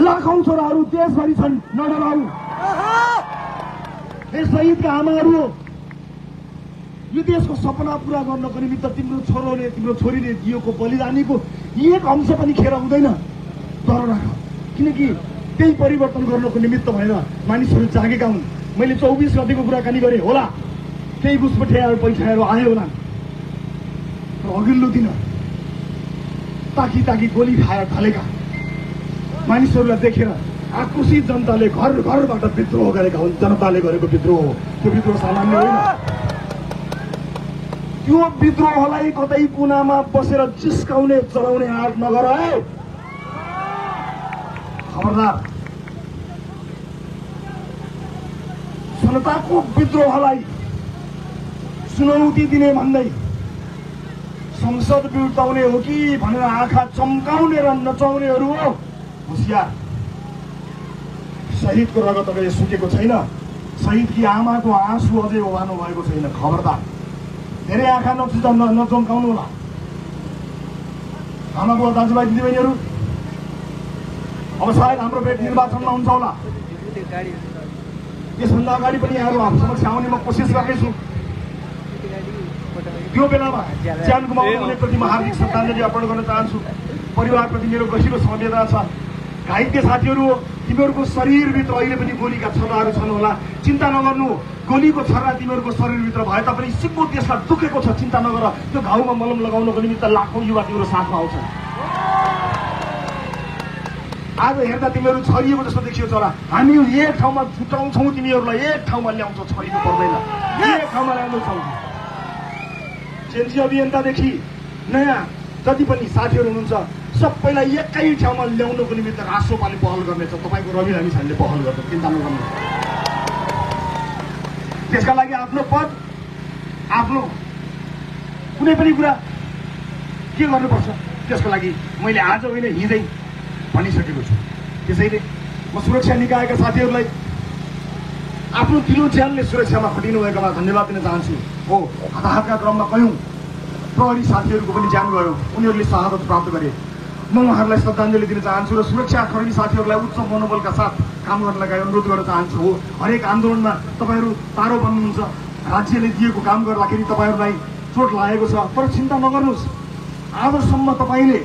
लाखौं छोराहरू देशभरि छन्, नडराउ। हे शहीदका आमाहरू, यो देशको सपना पूरा गर्नको निमित्त तिम्रो छोरोले तिम्रो छोरीले दिएको बलिदानीको एक अंश पनि खेर हुँदैन। डर राख, किनकि त्यही परिवर्तन गर्नको निमित्त भएर मानिसहरू जागेका हुन्। मैले 24 गतेको कुराकानी गरेँ होला, केही घुसपठियाहरू पैसाहरू आयो होला, र अघिल्लो दिन ताकी गोली खाएर ढलेका मानिसहरूलाई देखेर आक्रोशित जनताले घर घरबाट विद्रोह गरेका हुन्। जनताले गरेको विद्रोह हो, त्यो विद्रोह सामान्य होइन। त्यो विद्रोहलाई कतै कुनामा बसेर जिस्काउने चलाउने आँट नगर है, खबरदार। जनताको विद्रोहलाई चुनौती दिने भन्दै संसद बिउताउने हो कि भनेर आँखा चम्काउने र नचाउनेहरू हो होशियार। शहीदको रगत अझै सुकेको छैन, शहीदकी आमाको आँसु अझै ओभानो भएको छैन। खबरदार, धेरै आँखा नचम्काउनु होला। आमा बुवा दाजुभाइ दिदीबहिनीहरू, अब सायद हाम्रो भेट निर्वाचनमा हुन्छ होला। यसभन्दा अगाडि पनि यहाँहरू हाम्रो समक्ष आउने म कोसिस गर्नेछु। त्यो बेलामा ज्यान गुमाउनेप्रति म हार्दिक श्रद्धाञ्जली अर्पण गर्न चाहन्छु। परिवारप्रति मेरो गहिरो संवेदना छ। घाइते साथीहरू, तिमीहरूको शरीरभित्र अहिले पनि गोलीका छर्राहरू छन् होला, चिन्ता नगर्नु। गोलीको छर्रा तिमीहरूको शरीरभित्र भए तापनि सिक्को देशलाई दुखेको छ, चिन्ता नगर। त्यो घाउमा मलम लगाउनको निमित्त लाखौं युवा तिम्रो साथमा आउँछन्। आज हेर्दा तिमीहरू छरिएको जस्तो देखियो होला। हामी एक ठाउँमा छुट्याउँछौँ, तिमीहरूलाई एक ठाउँमा ल्याउँछौँ, छरिनु पर्दैन, एक ठाउँमा ल्याउँछौँ। जेएनजी अभियन्तादेखि नयाँ जति पनि साथीहरू हुनुहुन्छ सबैलाई एकै ठाउँमा ल्याउनको निमित्त राष्ट्रपाले पहल गर्नेछ। तपाईँको रवि लामिछानेले पहल गर्छ, चिन्ता नगर्नु। त्यसका लागि आफ्नो पद, आफ्नो कुनै पनि कुरा के गर्नुपर्छ त्यसको लागि मैले आज होइन हिजै भनिसकेको छु। त्यसैले म सुरक्षा निकायका साथीहरूलाई आफ्नो दिलो ज्यानले सुरक्षामा खटिनु भएकोमा धन्यवाद दिन चाहन्छु। हो, हताहतका क्रममा कयौं प्रहरी साथीहरूको पनि ज्यान गयो, उनीहरूले शहादत प्राप्त गरे। म उहाँहरूलाई श्रद्धाञ्जली दिन चाहन्छु र सुरक्षाकर्मी साथीहरूलाई उच्च मनोबलका साथ काम गर्नलाई अनुरोध गर्न चाहन्छु। हो, हरेक आन्दोलनमा तपाईँहरू तारो बन्नुहुन्छ, राज्यले दिएको काम गर्दाखेरि तपाईँहरूलाई चोट लागेको छ, तर चिन्ता नगर्नुहोस्। आजसम्म तपाईँले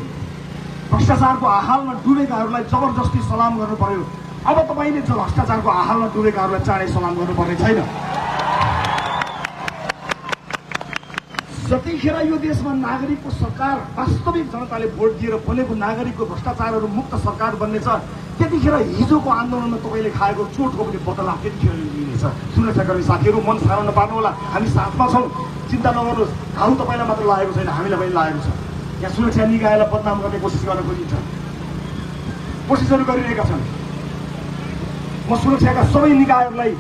भ्रष्टाचारको आहालमा डुबेकाहरूलाई जबरजस्ती सलाम गर्नु पर्यो, अब तपाईँले भ्रष्टाचारको आहालमा डुबेकाहरूलाई चाँडै सलाम गर्नुपर्ने छैन। जतिखेर यो देशमा नागरिकको सरकार, वास्तविक जनताले भोट दिएर बनेको नागरिकको भ्रष्टाचारहरू मुक्त सरकार बन्नेछ, त्यतिखेर हिजोको आन्दोलनमा तपाईँले खाएको चोटको पनि बदला त्यतिखेर लिनेछ। सुरक्षाकर्मी साथीहरू, मन साह्रो नपार्नु होला, हामी साथमा छौँ, चिन्ता नगर्नुहोस्। घाउ तपाईँलाई मात्र लागेको छैन, हामीलाई पनि लागेको छ। यहाँ सुरक्षा निकायलाई बदनाम गर्ने कोसिस गर्न खोजिन्छ, कोसिसहरू गरिरहेका छन्। म सुरक्षाका सबै निकायहरूलाई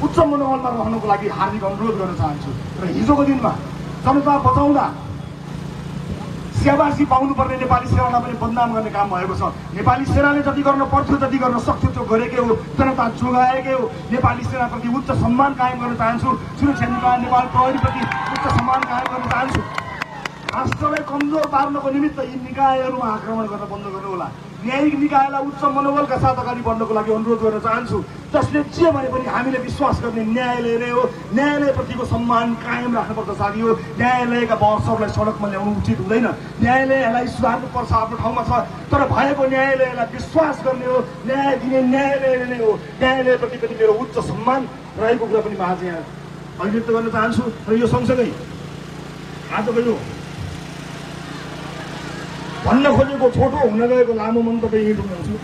उच्च मनोबलमा रहनको लागि हार्दिक अनुरोध गर्न चाहन्छु। र हिजोको दिनमा जनता बचाउँदा स्याबासी पाउनुपर्ने नेपाली सेनालाई पनि बदनाम गर्ने काम भएको छ। नेपाली सेनाले जति गर्न पर्थ्यो, जति गर्न सक्थ्यो त्यो गरेकै हो, जनता जोगाएकै हो। नेपाली सेनाप्रति उच्च सम्मान कायम गर्न चाहन्छु। सुरक्षा निकाय नेपाल प्रहरीप्रति उच्च सम्मान कायम गर्न चाहन्छु। राष्ट्रलाई कमजोर पार्नको निमित्त यी निकायहरूमा आक्रमण गर्न बन्द गर्नु होला। न्यायिक निकायलाई उच्च मनोबलका साथ अगाडि बढ्नको लागि अनुरोध गर्न चाहन्छु। जसले जे भने पनि हामीले विश्वास गर्ने न्यायालय नै हो। न्यायालयप्रतिको सम्मान कायम राख्नुपर्छ साथी हो। न्यायालयका बहसहरूलाई सडकमा ल्याउनु उचित हुँदैन। न्यायालयलाई सुधार्नुपर्छ, आफ्नो ठाउँमा छ, तर भएको न्यायालयलाई विश्वास गर्ने हो, न्याय दिने न्यायालय नै हो। न्यायालयप्रति पनि मेरो उच्च सम्मान रहेको कुरा पनि म आज यहाँ अभिव्यक्त गर्न चाहन्छु। र यो सँगसँगै आजको यो भन्न खोजेको छोटो हुन गएको लामो मन्तव्य यही टुङ्गाउँछु।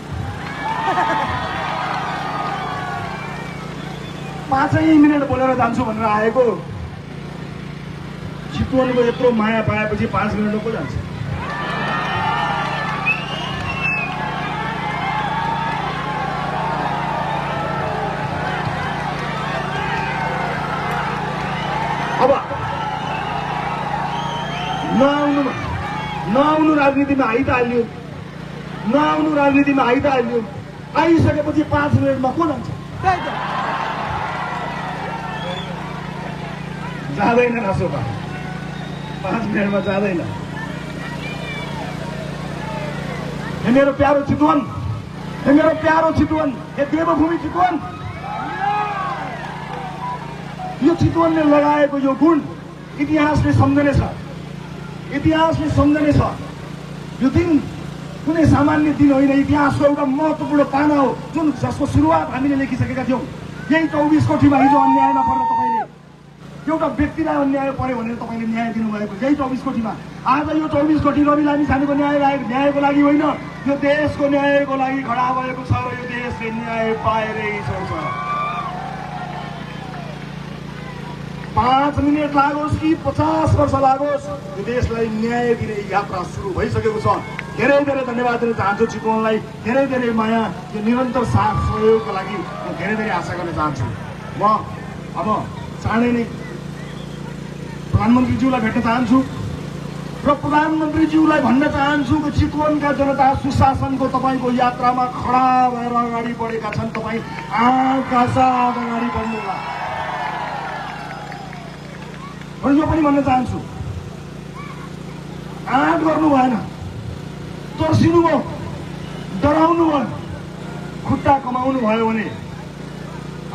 5 मिनट बोलेर जान्छु भनेर आएको, चितवनको यत्रो माया पाएपछि 5 मिनट पो जान्छ। अब नआउनु राजनीतिमा आइहाल्यो, नआउनु राजनीतिमा आइहाल्यो। आइसकेपछि 5 मिनटमा को जान्छ? जाँदैन रासोपा, 5 मिनटमा जाँदैन। मेरो प्यारो चितवन, हे मेरो प्यारो चितवन, हे देवभूमि चितवन, यो चितवनले लगाएको यो गुण इतिहासले सम्झनेछ, इतिहासले सम्झनेछ। यो दिन कुनै सामान्य दिन होइन, इतिहासको एउटा महत्त्वपूर्ण पाना हो जुन जसको सुरुवात हामीले लेखिसकेका थियौँ। यही 24 कोठीमा हिजो अन्यायमा पर्दा तपाईँले एउटा व्यक्तिलाई अन्याय पर्यो भनेर तपाईँले न्याय दिनुभएको, यही 24 कोठीमा। आज यो 24 कोठी रवि लामिछानेको न्यायको लागि होइन, यो देशको न्यायको लागि खडा भएको छ र यो देशले न्याय पाएरै छ। 5 मिनट लागोस् कि 50 वर्ष लागोस्, यो देशलाई न्याय दिने यात्रा सुरु भइसकेको छ। धेरै धेरै धन्यवाद दिन चाहन्छु चितवनलाई, धेरै धेरै माया, यो निरन्तर साथ सहयोगको लागि म धेरै धेरै आशा गर्न चाहन्छु। म अब चाँडै नै प्रधानमन्त्रीज्यूलाई भेट्न चाहन्छु र प्रधानमन्त्रीज्यूलाई भन्न चाहन्छु कि चितवनका जनता सुशासनको तपाईँको यात्रामा खडा भएर अगाडि बढेका छन्। तपाईँ आँखा साथ अगाडि बढ्नुहोला। र यो पनि भन्न चाहन्छु, आँट गर्नु भएन, तर्सिनु भयो, डराउनु भयो, खुट्टा कमाउनु भयो भने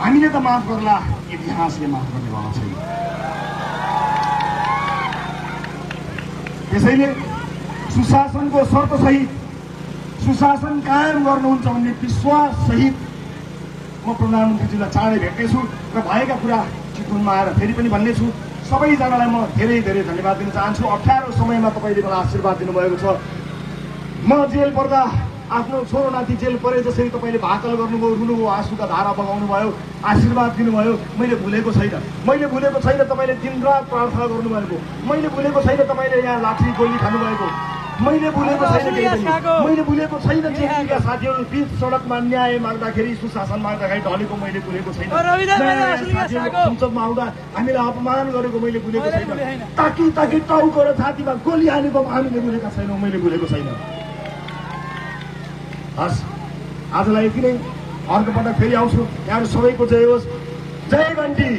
हामीले त माफ गर्ला, इतिहासले माफ गर्नेवाला छैन। त्यसैले सुशासनको शर्तसहित सुशासन कायम गर्नुहुन्छ भन्ने विश्वास सहित म प्रधानमन्त्रीज्यूलाई चाँडै भेट्नेछु र भएका कुरा चितवनमा आएर फेरि पनि भन्नेछु। सबैजनालाई म धेरै धेरै धन्यवाद दिन चाहन्छु। अप्ठ्यारो समयमा तपाईँले मलाई आशीर्वाद दिनुभएको छ। म जेल पर्दा आफ्नो छोरो नाति जेल परे जसरी तपाईँले भाकल गर्नुभयो, रुनुभयो, आँसुका धारा बगाउनु भयो, आशीर्वाद दिनुभयो, मैले भुलेको छैन। मैले भुलेको छैन तपाईँले दिनरात प्रार्थना गर्नुभएको, मैले भुलेको छैन तपाईँले यहाँ लाठी गोली खानुभएको, मैले भुलेको छैन केही पनि। मैले भुलेको छैन जेलका साथीहरू बीच सडकमा न्याय माग्दाखेरि, सुशासन माग्दाखेरि ढलेको मैले भुलेको छैन। संसदमा आउँदा हामीलाई अपमान गरेको मैले भुलेको छैन। ताकि ताकि टाउको र छातीमा गोली हानेको हामीले भुलेका छैनौँ, मैले भुलेको छैन। हस्, आजलाई यति नै। अर्को पटक फेरि आउँछु। यहाँहरू सबैको जय होस्। जय घन्टी।